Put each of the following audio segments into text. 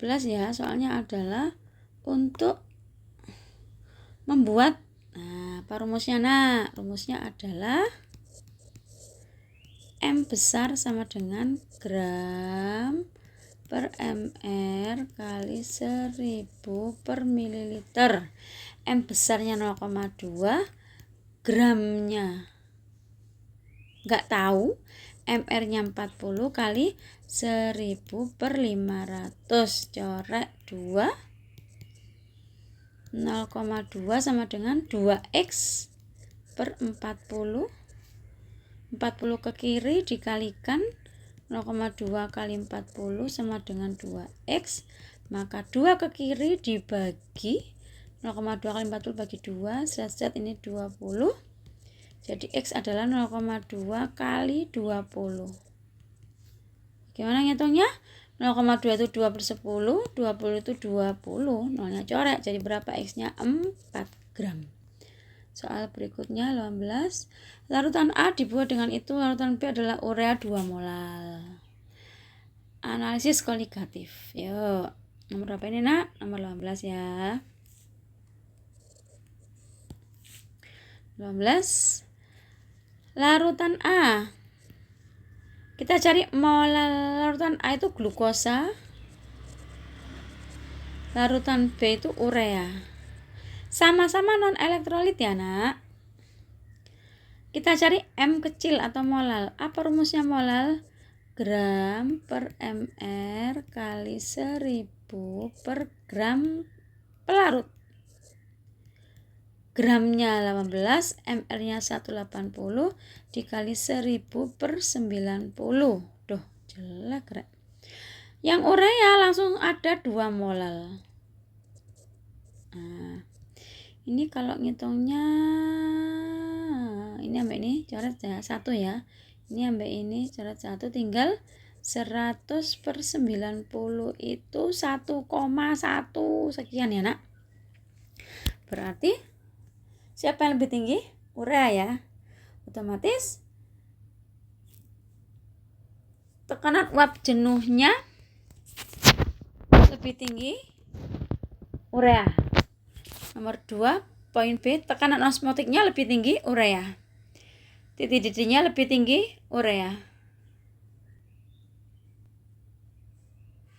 ya, soalnya adalah untuk membuat apa rumusnya nak? Rumusnya adalah M besar sama dengan gram per mr kali 1000 per mililiter. M besarnya 0,2, gramnya nggak tahu, mr-nya 40 kali 1000 per 500, coret 2, 0,2 sama dengan 2x per 40 ke kiri dikalikan 0,2 kali 40 sama dengan 2x, maka 2 ke kiri dibagi 0,2 kali 40 bagi 2, set ini 20, jadi x adalah 0,2 kali 20. Gimana ngitungnya? 0,2 itu 2 per 10, 20 itu 20, nolnya coret, jadi berapa x-nya? 4 gram. Soal berikutnya 18. Larutan A dibuat dengan itu, larutan B adalah urea 2 molal. Analisis kualitatif. Yuk, nomor berapa ini nak? Nomor 18 ya. 18. Larutan A. Kita cari molal larutan A itu glukosa. Larutan B itu urea. Sama-sama non elektrolit ya nak. Kita cari M kecil atau molal. Apa rumusnya molal? Gram per mr kali 1000 per gram pelarut. Gramnya 18, mr-nya 180 dikali 1000 per 90. Duh, jelek rek. Yang urea langsung ada 2 molal. Nah, ini kalau ngitungnya ini ambek ini coret ya 1 ya. Ini ambek ini coret 1, tinggal 100 per 90 itu 1,1 sekian ya nak. Berarti siapa yang lebih tinggi? Urea ya. Otomatis tekanan uap jenuhnya lebih tinggi urea. Nomor 2, poin B, tekanan osmotiknya lebih tinggi urea. Titik didihnya lebih tinggi urea.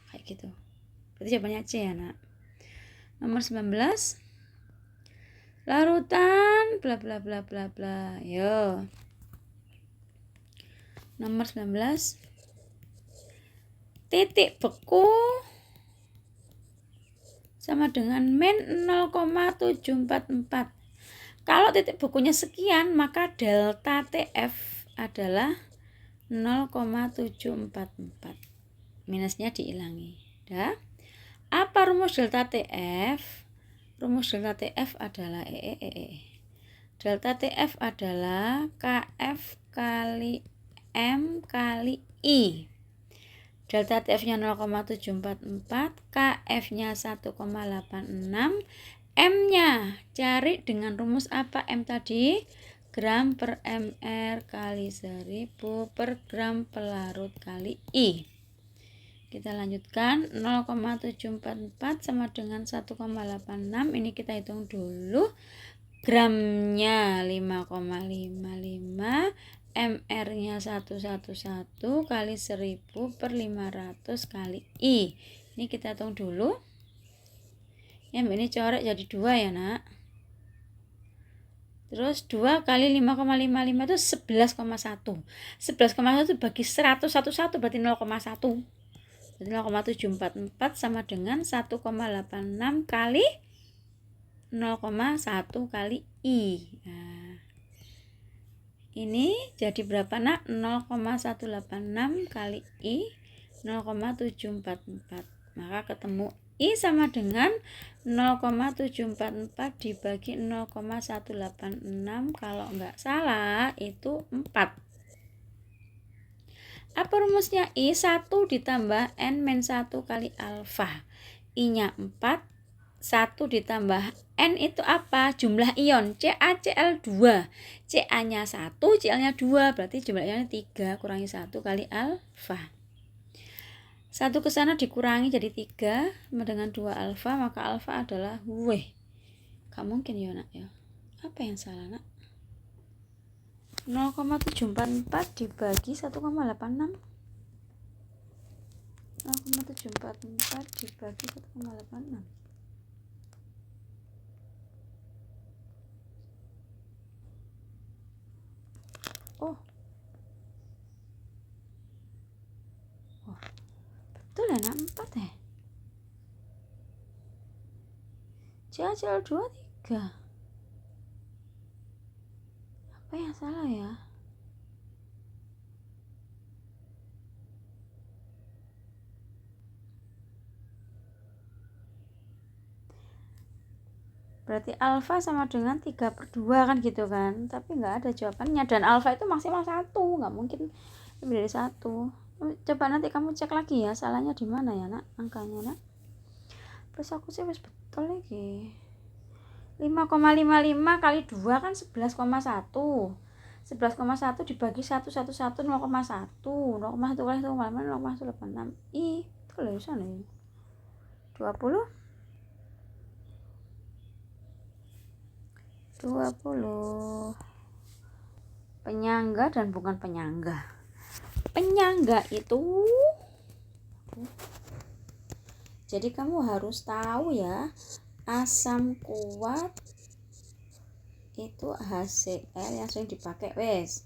Kayak gitu. Berarti jawabannya C ya nak. Nomor 19. Larutan bla bla bla bla bla. Yo. Nomor 19. Titik beku sama dengan min 0,744. Kalau titik bekunya sekian, maka delta TF adalah 0,744. Minusnya dihilangi. Dah. Apa rumus delta TF? Rumus delta TF adalah delta TF adalah KF kali M kali I. Delta TF-nya 0,744, KF-nya 1,86, M-nya cari dengan rumus apa M tadi? Gram per mr kali 1000 per gram pelarut kali I. Kita lanjutkan, 0,744 sama dengan 1,86, ini kita hitung dulu. Gramnya 5,55, mr-nya 111 kali 1000 per 500 kali I. Ini kita hitung dulu. Ya, ini coret jadi 2 ya nak. Terus 2 kali 5,55 itu 11,1. 11,1 bagi 100 berarti 0,1. Jadi 0,744 sama dengan 1,86 kali 0,1 kali I. Nah, ini jadi berapa nak? 0,186 kali I 0,744. Maka ketemu I sama dengan 0,744 dibagi 0,186. Kalau enggak salah itu 4. Apa rumusnya? I 1 ditambah N-1 kali alfa. I-nya 4. 1 ditambah N itu apa? Jumlah ion CaCl2. Ca-nya 1, Cl-nya 2. Berarti jumlah ionnya 3 kurangi 1 kali alfa. 1 ke sana dikurangi jadi 3 sama dengan 2 alfa, maka alfa adalah gak mungkin ya nak ya. Apa yang salah nak? 0,744 dibagi 1,86. 0,744 dibagi 1,86. Oh, betul ya nak, 4 ya. Jajal 2, 3. Apa yang salah ya? Berarti alfa sama dengan 3/2 kan gitu kan, tapi nggak ada jawabannya, dan alfa itu maksimal 1, nggak mungkin lebih dari 1. Coba nanti kamu cek lagi ya salahnya di mana ya nak, angkanya nak. Terus aku sih wis betul lagi. 5,55 kali 2 kan 11,1. 11,1 dibagi 1, 0,1. 0,1 kali 1,86. Ih, betul ya sana ya. 20 penyangga dan bukan penyangga. Penyangga itu, jadi kamu harus tahu ya, asam kuat itu HCl yang sering dipakai wes.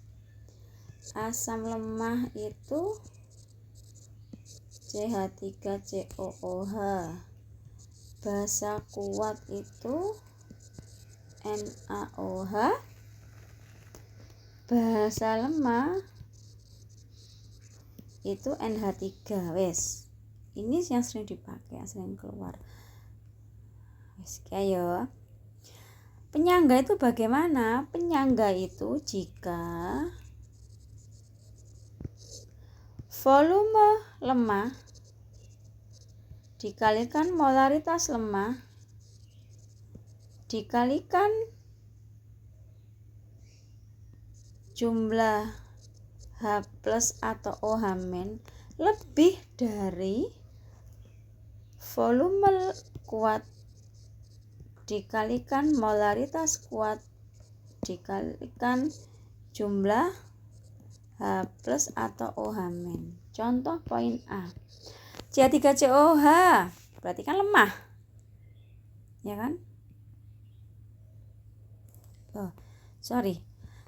Asam lemah itu CH3COOH. Basa kuat itu NaOH. Basa lemah itu NH3 wes. Ini yang sering dipakai, yang sering keluar. Wes kayak penyangga itu bagaimana? Penyangga itu jika volume lemah dikalikan molaritas lemah dikalikan jumlah H+ atau OH- lebih dari volume kuat dikalikan molaritas kuat dikalikan jumlah H+ atau OH-. Contoh poin A, CH3COOH berarti kan lemah ya kan.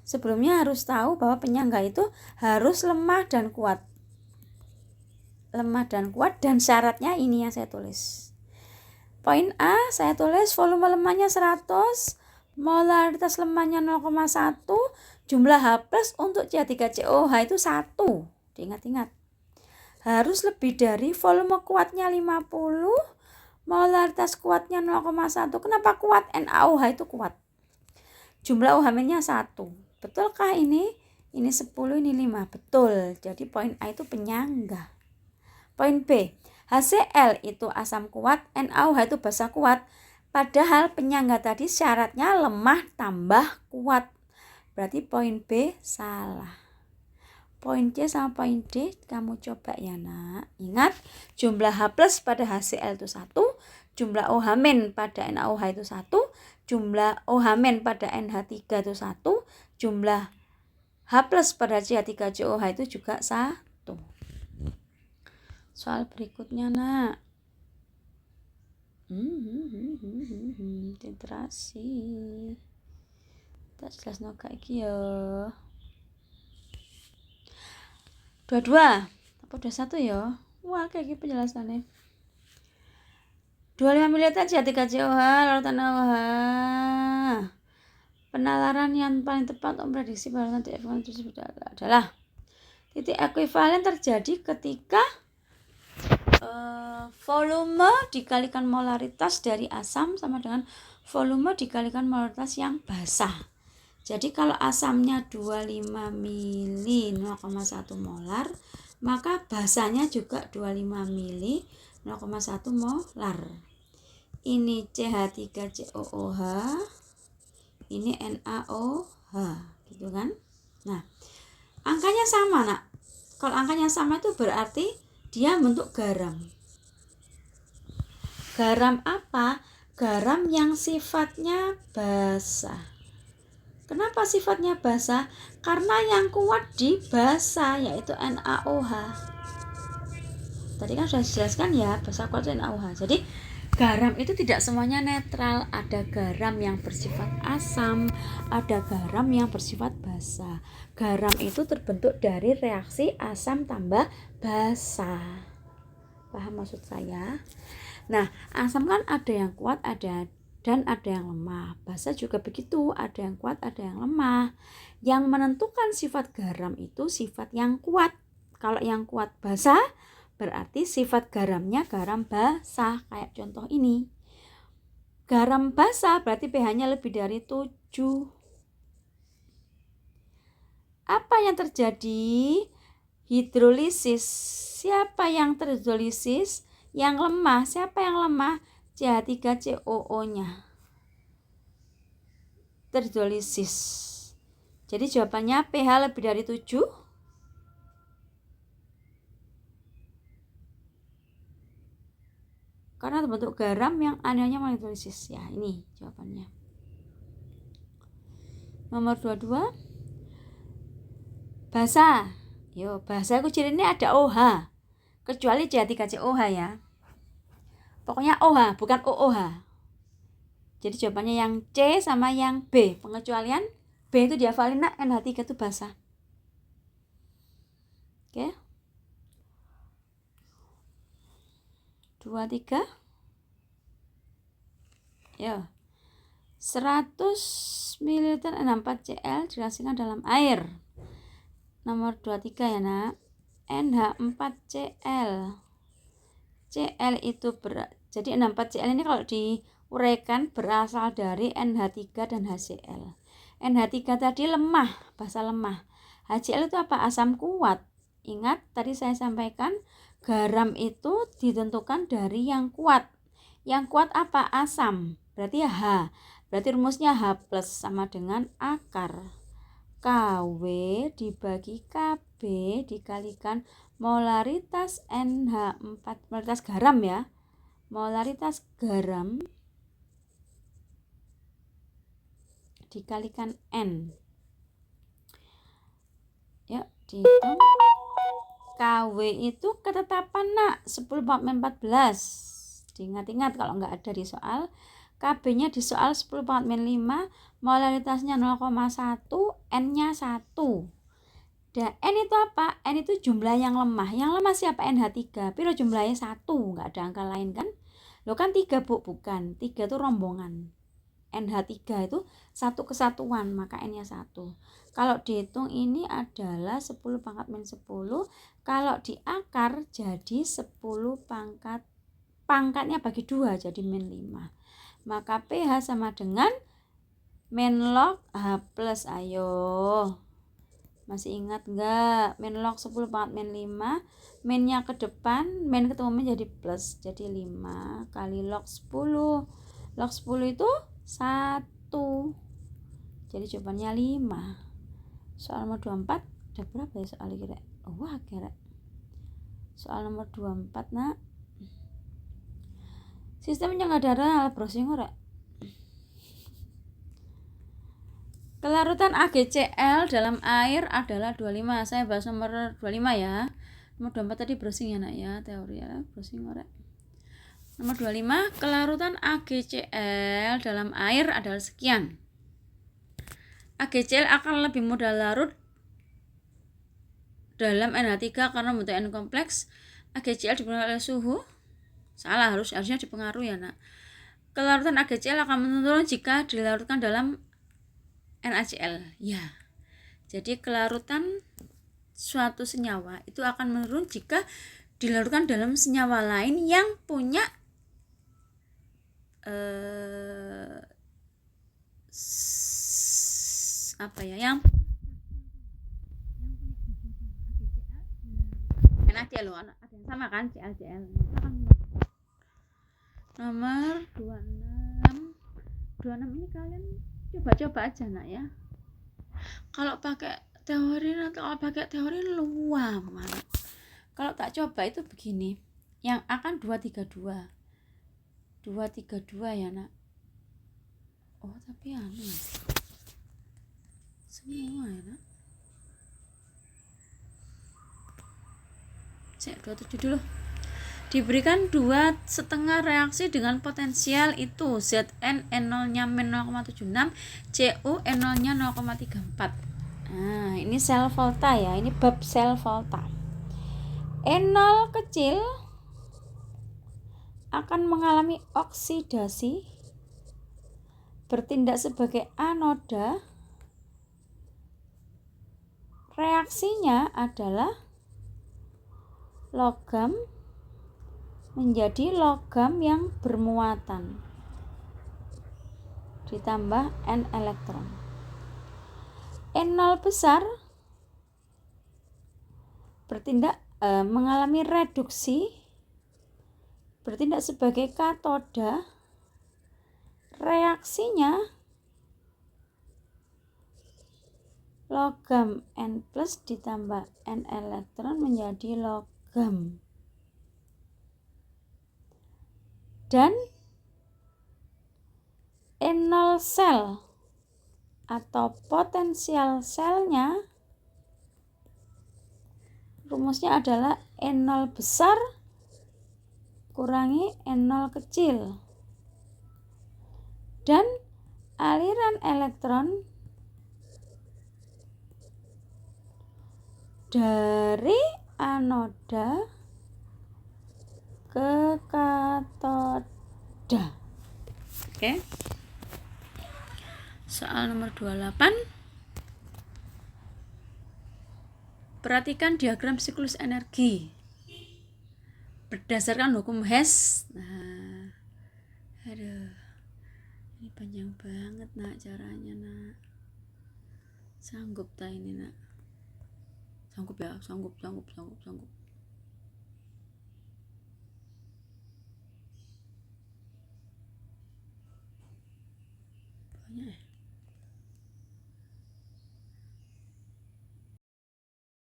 Sebelumnya harus tahu bahwa penyangga itu harus lemah dan kuat. Lemah dan kuat, dan syaratnya ini yang saya tulis. Poin A saya tulis volume lemahnya 100, molaritas lemahnya 0,1, jumlah H+ untuk CH3COOH itu 1. Diingat-ingat. Harus lebih dari volume kuatnya 50, molaritas kuatnya 0,1. Kenapa kuat? NaOH itu kuat. Jumlah OH-nya 1. Betulkah ini? Ini 10, ini 5. Betul. Jadi poin A itu penyangga. Poin B, HCl itu asam kuat, NaOH itu basa kuat. Padahal penyangga tadi syaratnya lemah tambah kuat. Berarti poin B salah. Poin C sama poin D kamu coba ya nak. Ingat, jumlah H+ pada HCl itu 1, jumlah OH- pada NaOH itu 1, jumlah OH- pada NH3 itu 1, jumlah H+ pada CH3COOH itu juga 1. Soal berikutnya nak. Titrasi. Tak jelas no kayak gini ya. 22 apa 21 ya? Wah kayak gini penjelasannya. 25 ml CH3COOH larutan OH. Penalaran yang paling tepat untuk prediksi bahan nanti adalah titik ekuivalen terjadi ketika volume dikalikan molaritas dari asam sama dengan volume dikalikan molaritas yang basah. Jadi kalau asamnya 25 mili 0,1 molar, maka basahnya juga 25 mili 0,1 molar. Ini CH3COOH, ini NaOH, gitu kan? Nah, angkanya sama nak. Kalau angkanya sama itu berarti dia bentuk garam. Garam apa? Garam yang sifatnya basah. Kenapa sifatnya basah? Karena yang kuat di basa, yaitu NaOH. Tadi kan sudah dijelaskan ya, basa kuat itu NaOH. Jadi garam itu tidak semuanya netral. Ada garam yang bersifat asam, ada garam yang bersifat basa. Garam itu terbentuk dari reaksi asam tambah basa. Paham maksud saya? Nah, asam kan ada yang kuat, ada yang lemah. Basa juga begitu, ada yang kuat, ada yang lemah. Yang menentukan sifat garam itu sifat yang kuat. Kalau yang kuat basa, berarti sifat garamnya garam basa. Kayak contoh ini. Garam basa berarti pH-nya lebih dari 7. Apa yang terjadi? Hidrolisis. Siapa yang terhidrolisis? Yang lemah. Siapa yang lemah? CH3COO-nya terhidrolisis. Jadi jawabannya pH lebih dari 7. Karena terbentuk garam yang anionnya menghidrolisis. Ya, ini jawabannya. Nomor 22. Basa. Yo, basa itu cirinya ada OH. Kecuali CH3COH ya. Pokoknya OH, bukan OOH. Jadi jawabannya yang C sama yang B. Pengecualian B itu dihafalin nak, NH3 itu basa. Oke. 23. Ya. 100 ml NH4Cl direaksikan dalam air. Nomor 23 ya nak. NH4Cl. Cl itu jadi NH4Cl ini kalau diuraikan berasal dari NH3 dan HCl. NH3 tadi lemah, basa lemah. HCl itu apa? Asam kuat. Ingat tadi saya sampaikan garam itu ditentukan dari yang kuat. Yang kuat apa? Asam. Berarti H. Berarti rumusnya H+ sama dengan akar KW dibagi KB dikalikan molaritas NH4, molaritas garam ya. Molaritas garam dikalikan N. Ya, dihitung. KW itu ketetapan nak 10/14. Diingat-ingat kalau nggak ada di soal. KB-nya di soal 10/5, molaritasnya 0,1, N-nya 1. Dan N itu apa? N itu jumlah yang lemah. Yang lemah siapa? NH3. Piro jumlahnya 1, nggak ada angka lain kan? Loh kan 3 bu, bukan. 3 itu rombongan. NH3 itu satu kesatuan, maka N-nya 1. Kalau dihitung ini adalah 10/-10. Kalau di akar jadi 10 pangkatnya bagi 2 jadi -5. Maka pH sama dengan min log H+. Ayo. Masih ingat enggak? Min log 10/-5. Minnya ke depan, min ketemu min jadi plus. Jadi 5 kali log 10. Log 10 itu 1. Jadi jawabannya 5. Soal nomor 24 ada berapa ya soal kira? Wah, kira. Soal nomor 24 nak. Sistem penyangga darah alat browsing ora? Kelarutan AgCl dalam air adalah 25. Saya bahas nomor 25 ya. Nomor 24 tadi browsing ya nak ya, teori ya, browsing ora. Nomor 25, kelarutan AgCl dalam air adalah sekian. AgCl akan lebih mudah larut dalam NH3 karena membentuk N kompleks. AgCl dipengaruhi oleh suhu. Salah, harusnya dipengaruhi ya nak. Kelarutan AgCl akan menurun jika dilarutkan dalam NaCl. Ya. Jadi kelarutan suatu senyawa itu akan menurun jika dilarutkan dalam senyawa lain yang punya yang NaCl loh, ada yang sama kan, ClCl. Nomor 26 ini kalian coba-coba aja nak ya. Kalau pakai teori luang banget. Kalau tak coba itu begini, yang akan 232 ya nak. Oh tapi anu semua ya nak. Cek 27 dulu. Diberikan 2,5 reaksi dengan potensial itu Zn N0 nya min 0,76, Cu N0 nya 0,34. Nah ini sel volta ya, ini bab sel volta. N0 kecil akan mengalami oksidasi, bertindak sebagai anoda. Reaksinya adalah logam menjadi logam yang bermuatan ditambah N elektron. N0 besar bertindak mengalami reduksi, bertindak sebagai katoda. Reaksinya logam N plus ditambah N elektron menjadi logam. Dan N0 sel atau potensial selnya rumusnya adalah N0 besar kurangi N0 kecil. Dan aliran elektron dari anoda ke katoda. Oke. Soal nomor 28. Perhatikan diagram siklus energi berdasarkan hukum Hess. Nah, aduh, ini panjang banget nak caranya nak. Sanggup tak ini nak? Sanggup ya, sanggup. Banyak ya.